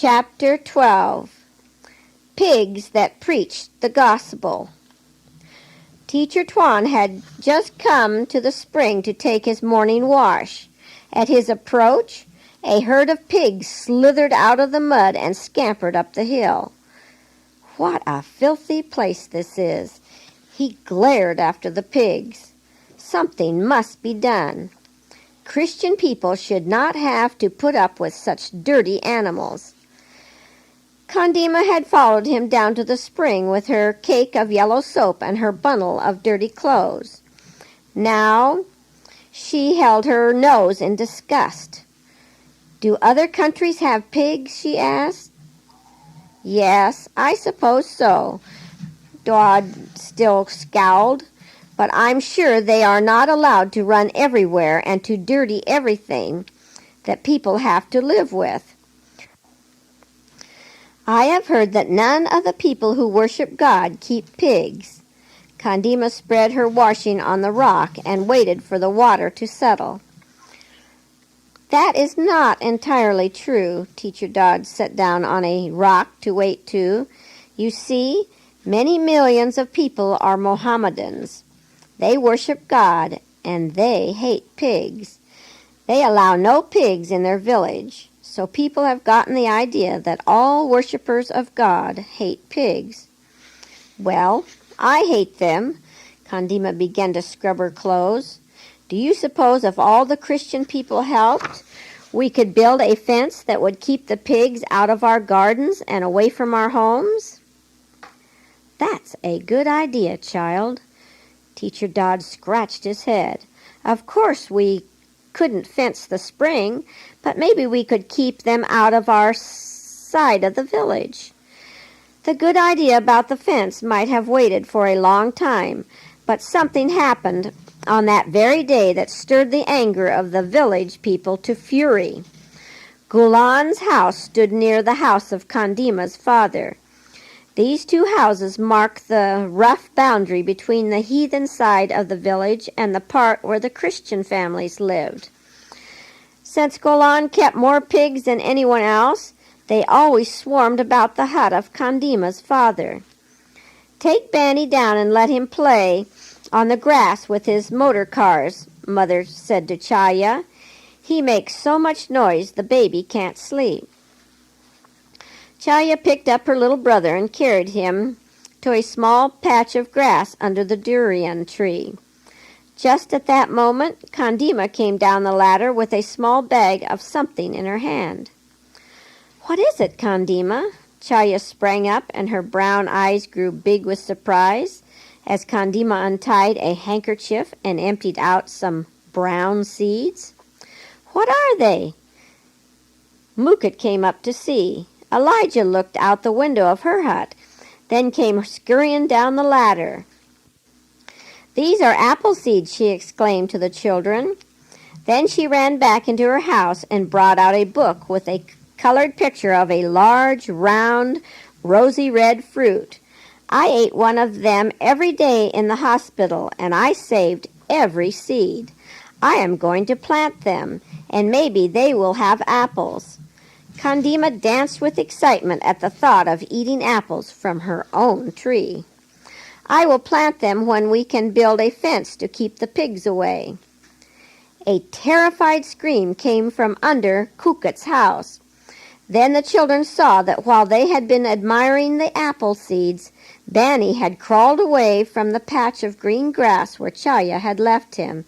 Chapter 12. Pigs that Preached the Gospel. Teacher Thorn had just come to the spring to take his morning wash. At his approach, a herd of pigs slithered out of the mud and scampered up the hill. What a filthy place this is! He glared after the pigs. Something must be done. Christian people should not have to put up with such dirty animals. Condima had followed him down to the spring with her cake of yellow soap and her bundle of dirty clothes. Now she held her nose in disgust. "Do other countries have pigs?" she asked. "Yes, I suppose so." Dodd still scowled. "But I'm sure they are not allowed to run everywhere and to dirty everything that people have to live with. I have heard that none of the people who worship God keep pigs." Condima spread her washing on the rock and waited for the water to settle. "That is not entirely true." Teacher Dodd sat down on a rock to wait too. "You see, many millions of people are Mohammedans. They worship God, and they hate pigs. They allow no pigs in their village. So people have gotten the idea that all worshippers of God hate pigs." "Well, I hate them." Condima began to scrub her clothes. "Do you suppose if all the Christian people helped, we could build a fence that would keep the pigs out of our gardens and away from our homes?" "That's a good idea, child." Teacher Dodd scratched his head. "Of course we couldn't fence the spring, but maybe we could keep them out of our side of the village." The good idea about the fence might have waited for a long time, but something happened on that very day that stirred the anger of the village people to fury. Gulan's house stood near the house of Condima's father. These two houses mark the rough boundary between the heathen side of the village and the part where the Christian families lived. Since Golan kept more pigs than anyone else, they always swarmed about the hut of Condima's father. "Take Banny down and let him play on the grass with his motor cars," Mother said to Chaya. "He makes so much noise the baby can't sleep." Chaya picked up her little brother and carried him to a small patch of grass under the durian tree. Just at that moment, Condima came down the ladder with a small bag of something in her hand. "What is it, Condima?" Chaya sprang up, and her brown eyes grew big with surprise as Condima untied a handkerchief and emptied out some brown seeds. "What are they?" Mukit came up to see. Elijah looked out the window of her hut, then came scurrying down the ladder. "These are apple seeds," she exclaimed to the children. Then she ran back into her house and brought out a book with a colored picture of a large, round, rosy red fruit. "I ate one of them every day in the hospital, and I saved every seed. I am going to plant them, and maybe they will have apples." Condima danced with excitement at the thought of eating apples from her own tree. "I will plant them when we can build a fence to keep the pigs away." A terrified scream came from under Kukut's house. Then the children saw that while they had been admiring the apple seeds, Banny had crawled away from the patch of green grass where Chaya had left him.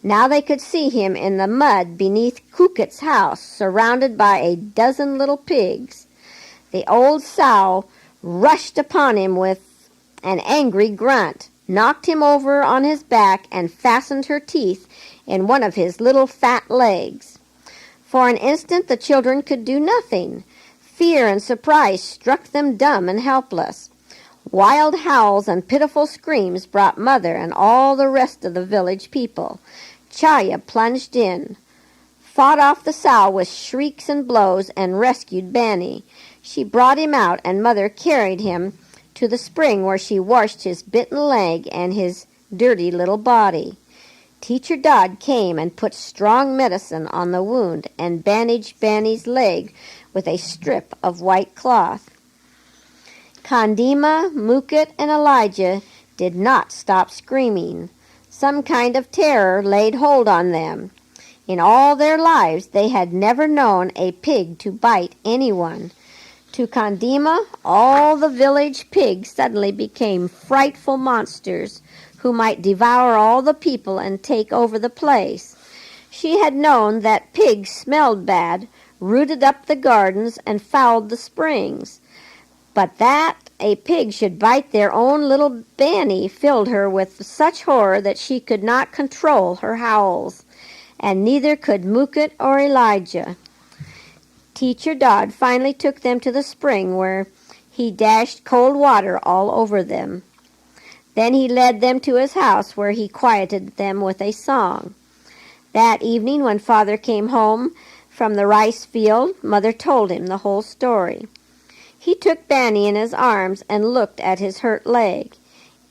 Now they could see him in the mud beneath Kukut's house, surrounded by a dozen little pigs. The old sow rushed upon him with an angry grunt, knocked him over on his back, and fastened her teeth in one of his little fat legs. For an instant the children could do nothing. Fear and surprise struck them dumb and helpless. Wild howls and pitiful screams brought Mother and all the rest of the village people. Chaya plunged in, fought off the sow with shrieks and blows, and rescued Banny. She brought him out, and Mother carried him to the spring where she washed his bitten leg and his dirty little body. Teacher Dodd came and put strong medicine on the wound and bandaged Banny's leg with a strip of white cloth. Condima, Mukit, and Elijah did not stop screaming. Some kind of terror laid hold on them. In all their lives they had never known a pig to bite anyone. To Condima, all the village pigs suddenly became frightful monsters who might devour all the people and take over the place. She had known that pigs smelled bad, rooted up the gardens, and fouled the springs. But that a pig should bite their own little Banny filled her with such horror that she could not control her howls, and neither could Mukit or Elijah. Teacher Dodd finally took them to the spring, where he dashed cold water all over them. Then he led them to his house, where he quieted them with a song. That evening, when Father came home from the rice field, Mother told him the whole story. He took Banny in his arms and looked at his hurt leg.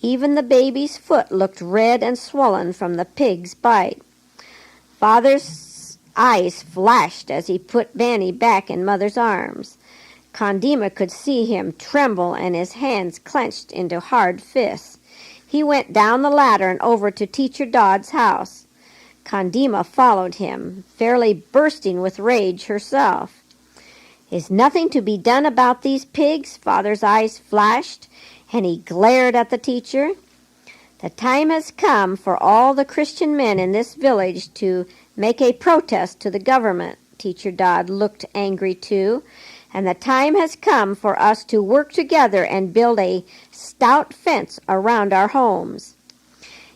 Even the baby's foot looked red and swollen from the pig's bite. Father's eyes flashed as he put Banny back in Mother's arms. Condima could see him tremble and his hands clenched into hard fists. He went down the ladder and over to Teacher Dodd's house. Condima followed him, fairly bursting with rage herself. Is nothing to be done about these pigs? Father's eyes flashed, and he glared at the teacher. The time has come for all the Christian men in this village to make a protest to the government. Teacher Dodd looked angry too. And the time has come for us to work together and build a stout fence around our homes.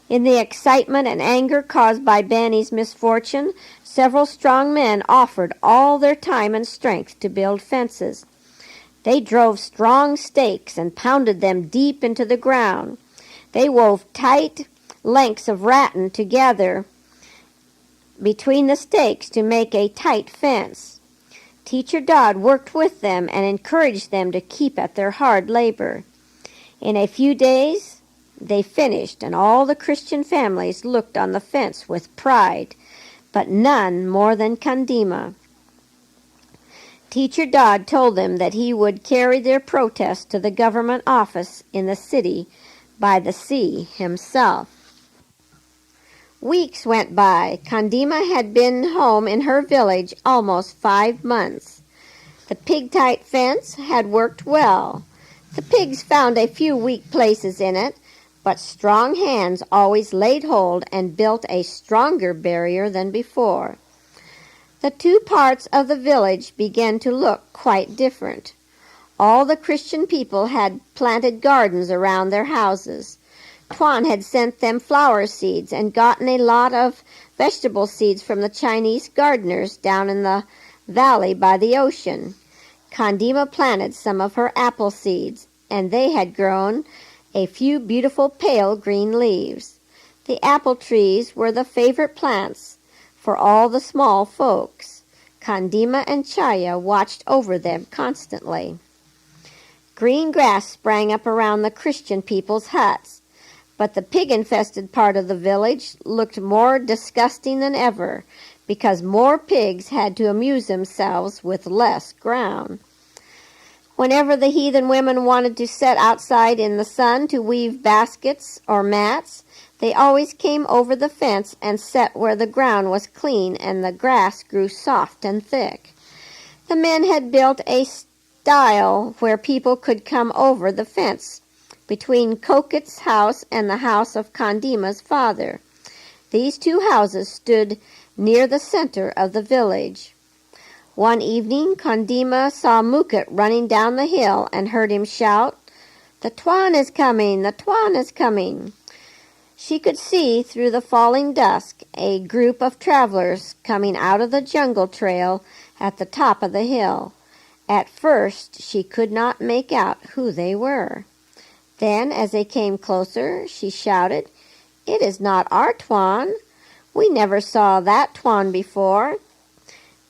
In the excitement and anger caused by Banny's misfortune, several strong men offered all their time and strength to build fences. They drove strong stakes and pounded them deep into the ground. They wove tight lengths of rattan together between the stakes to make a tight fence. Teacher Dodd worked with them and encouraged them to keep at their hard labor. In a few days, they finished, and all the Christian families looked on the fence with pride, but none more than Condima. Teacher Dodd told them that he would carry their protest to the government office in the city by the sea himself. Weeks went by. Condima had been home in her village almost 5 months. The pig-tight fence had worked well. The pigs found a few weak places in it, but strong hands always laid hold and built a stronger barrier than before. The two parts of the village began to look quite different. All the Christian people had planted gardens around their houses. Thorn had sent them flower seeds and gotten a lot of vegetable seeds from the Chinese gardeners down in the valley by the ocean. Condima planted some of her apple seeds, and they had grown a few beautiful pale green leaves. The apple trees were the favorite plants for all the small folks. Condima and Chaya watched over them constantly. Green grass sprang up around the Christian people's huts, but the pig-infested part of the village looked more disgusting than ever because more pigs had to amuse themselves with less ground. Whenever the heathen women wanted to sit outside in the sun to weave baskets or mats, they always came over the fence and sat where the ground was clean and the grass grew soft and thick. The men had built a stile where people could come over the fence between Kokit's house and the house of Condima's father. These two houses stood near the center of the village. One evening, Condima saw Mukit running down the hill and heard him shout, "The Thorn is coming! The Thorn is coming!" She could see through the falling dusk a group of travelers coming out of the jungle trail at the top of the hill. At first, she could not make out who they were. Then, as they came closer, she shouted, "It is not our Thorn. We never saw that Thorn before."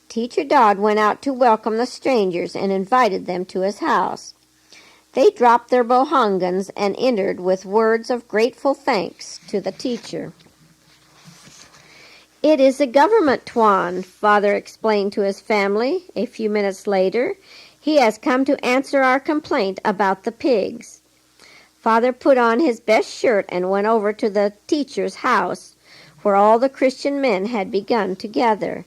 Teacher Dodd went out to welcome the strangers and invited them to his house. They dropped their bohongans and entered with words of grateful thanks to the teacher. "It is a government Thorn," Father explained to his family a few minutes later. "He has come to answer our complaint about the pigs." Father put on his best shirt and went over to the teacher's house, where all the Christian men had begun to gather.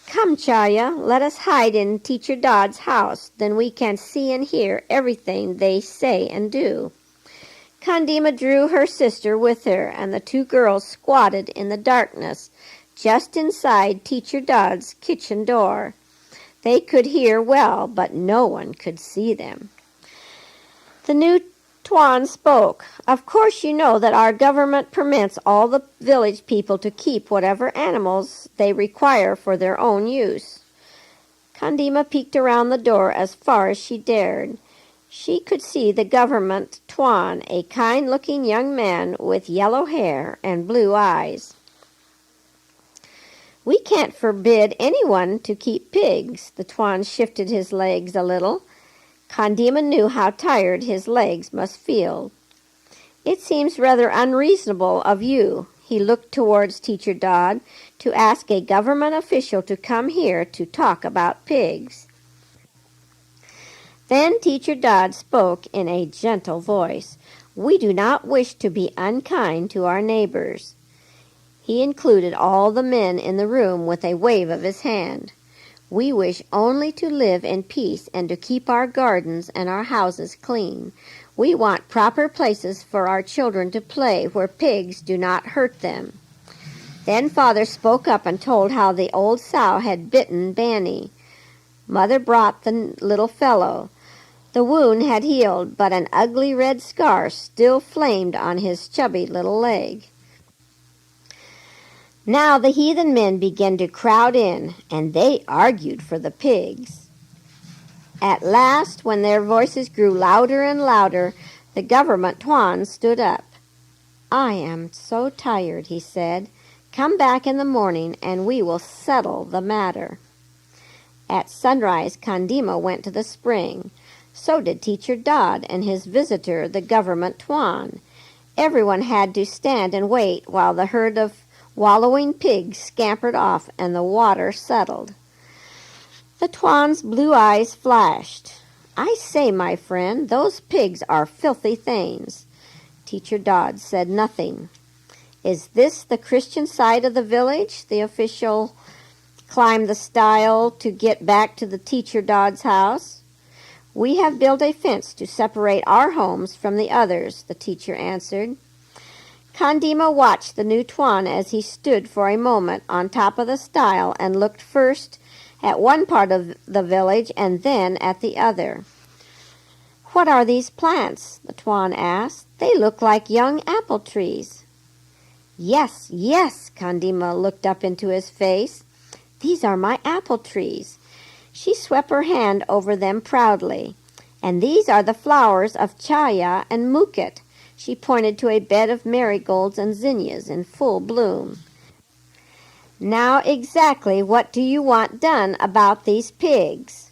"Come, Chaya, let us hide in Teacher Dodd's house. Then we can see and hear everything they say and do." Kandima drew her sister with her, and the two girls squatted in the darkness just inside Teacher Dodd's kitchen door. They could hear well, but no one could see them. The new Tuan spoke. "Of course you know that our government permits all the village people to keep whatever animals they require for their own use." Kandima peeked around the door as far as she dared. She could see the government Tuan, a kind-looking young man with yellow hair and blue eyes. "We can't forbid anyone to keep pigs." The Tuan shifted his legs a little. Kandima knew how tired his legs must feel. "It seems rather unreasonable of you," he looked towards Teacher Dodd, "to ask a government official to come here to talk about pigs." Then Teacher Dodd spoke in a gentle voice. "We do not wish to be unkind to our neighbors." He included all the men in the room with a wave of his hand. "We wish only to live in peace and to keep our gardens and our houses clean. We want proper places for our children to play where pigs do not hurt them." Then Father spoke up and told how the old sow had bitten Banny. Mother brought the little fellow. The wound had healed, but an ugly red scar still flamed on his chubby little leg. Now the heathen men began to crowd in, and they argued for the pigs. At last, when their voices grew louder and louder, the government Tuan stood up. "I am so tired," he said. "Come back in the morning, and we will settle the matter." At sunrise, Kandima went to the spring. So did Teacher Dodd and his visitor, the government Tuan. Everyone had to stand and wait while the herd of wallowing pigs scampered off and the water settled. The Tuan's blue eyes flashed. "I say, my friend, those pigs are filthy things." Teacher Dodd said nothing. "Is this the Christian side of the village?" The official climbed the stile to get back to the Teacher Dodd's house. "We have built a fence to separate our homes from the others," the teacher answered. Kandima watched the new Tuan as he stood for a moment on top of the stile and looked first at one part of the village and then at the other. "What are these plants?" the Tuan asked. "They look like young apple trees." "Yes, yes," Kandima looked up into his face. "These are my apple trees." She swept her hand over them proudly. "And these are the flowers of Chaya and Mukit." She pointed to a bed of marigolds and zinnias in full bloom. "Now exactly what do you want done about these pigs?"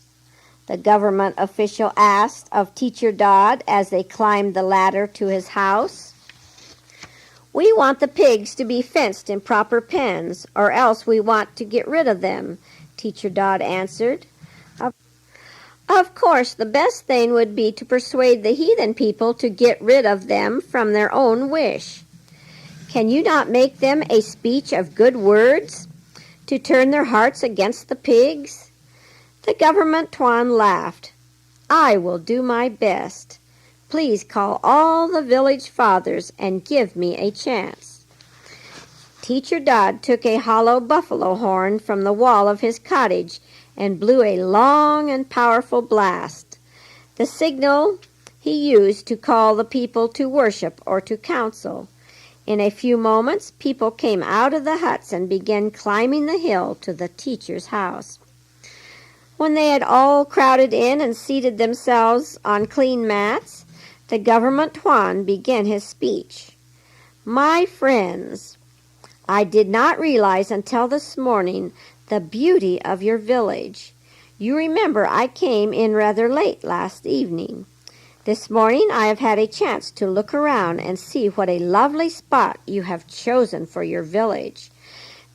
the government official asked of Teacher Dodd as they climbed the ladder to his house. "We want the pigs to be fenced in proper pens, or else we want to get rid of them," Teacher Dodd answered. Of course, the best thing would be to persuade the heathen people to get rid of them from their own wish. Can you not make them a speech of good words to turn their hearts against the pigs?" The government Tuan laughed. "I will do my best. Please call all the village fathers and give me a chance." Teacher Dodd took a hollow buffalo horn from the wall of his cottage and blew a long and powerful blast, the signal he used to call the people to worship or to counsel. In a few moments, people came out of the huts and began climbing the hill to the teacher's house. When they had all crowded in and seated themselves on clean mats, the government Tuan began his speech. "My friends, I did not realize until this morning the beauty of your village. You remember I came in rather late last evening. This morning I have had a chance to look around and see what a lovely spot you have chosen for your village.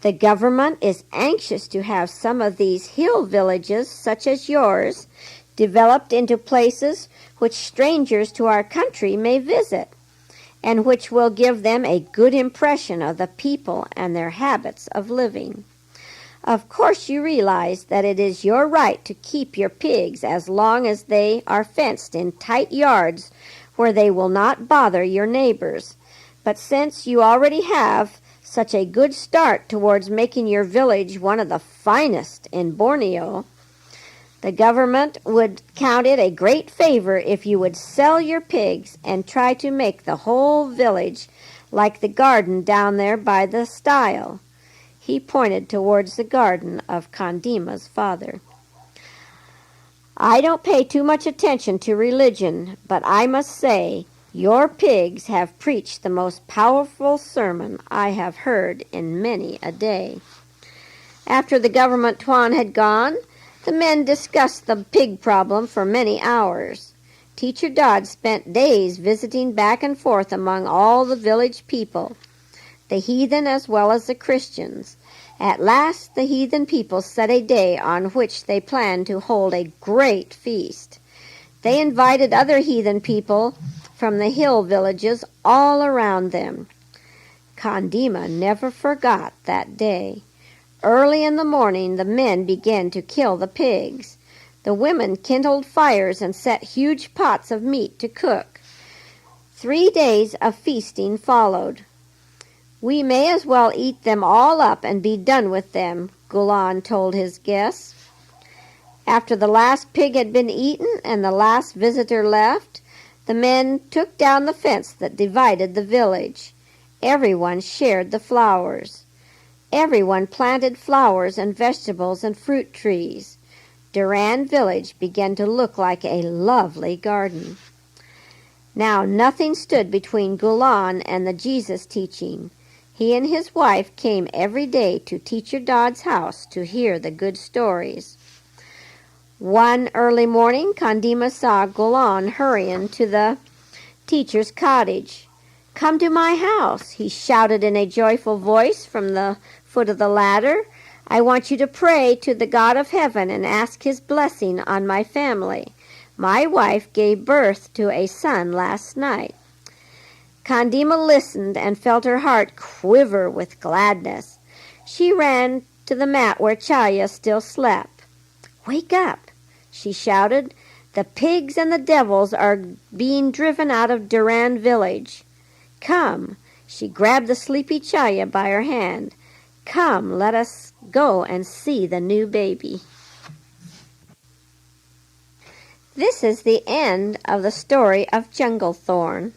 The government is anxious to have some of these hill villages, such as yours, developed into places which strangers to our country may visit, and which will give them a good impression of the people and their habits of living. Of course you realize that it is your right to keep your pigs as long as they are fenced in tight yards where they will not bother your neighbors. But since you already have such a good start towards making your village one of the finest in Borneo, the government would count it a great favor if you would sell your pigs and try to make the whole village like the garden down there by the stile. He pointed towards the garden of Kandima's father. I don't pay too much attention to religion, but I must say your pigs have preached the most powerful sermon I have heard in many a day. After the government Thorn had gone, the men discussed the pig problem for many hours. Teacher Dodd spent days visiting back and forth among all the village people, the heathen as well as the Christians. At last the heathen people set a day on which they planned to hold a great feast. They invited other heathen people from the hill villages all around them. Kandima never forgot that day. Early in the morning the men began to kill the pigs. The women kindled fires and set huge pots of meat to cook. 3 days of feasting followed. We may as well eat them all up and be done with them, Gulan told his guests. After the last pig had been eaten and the last visitor left, the men took down the fence that divided the village. Everyone shared the flowers. Everyone planted flowers and vegetables and fruit trees. Duran village began to look like a lovely garden. Now nothing stood between Gulan and the Jesus teaching. He and his wife came every day to Teacher Dodd's house to hear the good stories. One early morning, Kandima saw Gulan hurrying to the teacher's cottage. "Come to my house," he shouted in a joyful voice from the foot of the ladder. "I want you to pray to the God of heaven and ask his blessing on my family. My wife gave birth to a son last night." Kandima listened and felt her heart quiver with gladness. She ran to the mat where Chaya still slept. "Wake up," she shouted. "The pigs and the devils are being driven out of Duran village. Come." She grabbed the sleepy Chaya by her hand. "Come, let us go and see the new baby." This is the end of the story of Jungle Thorn.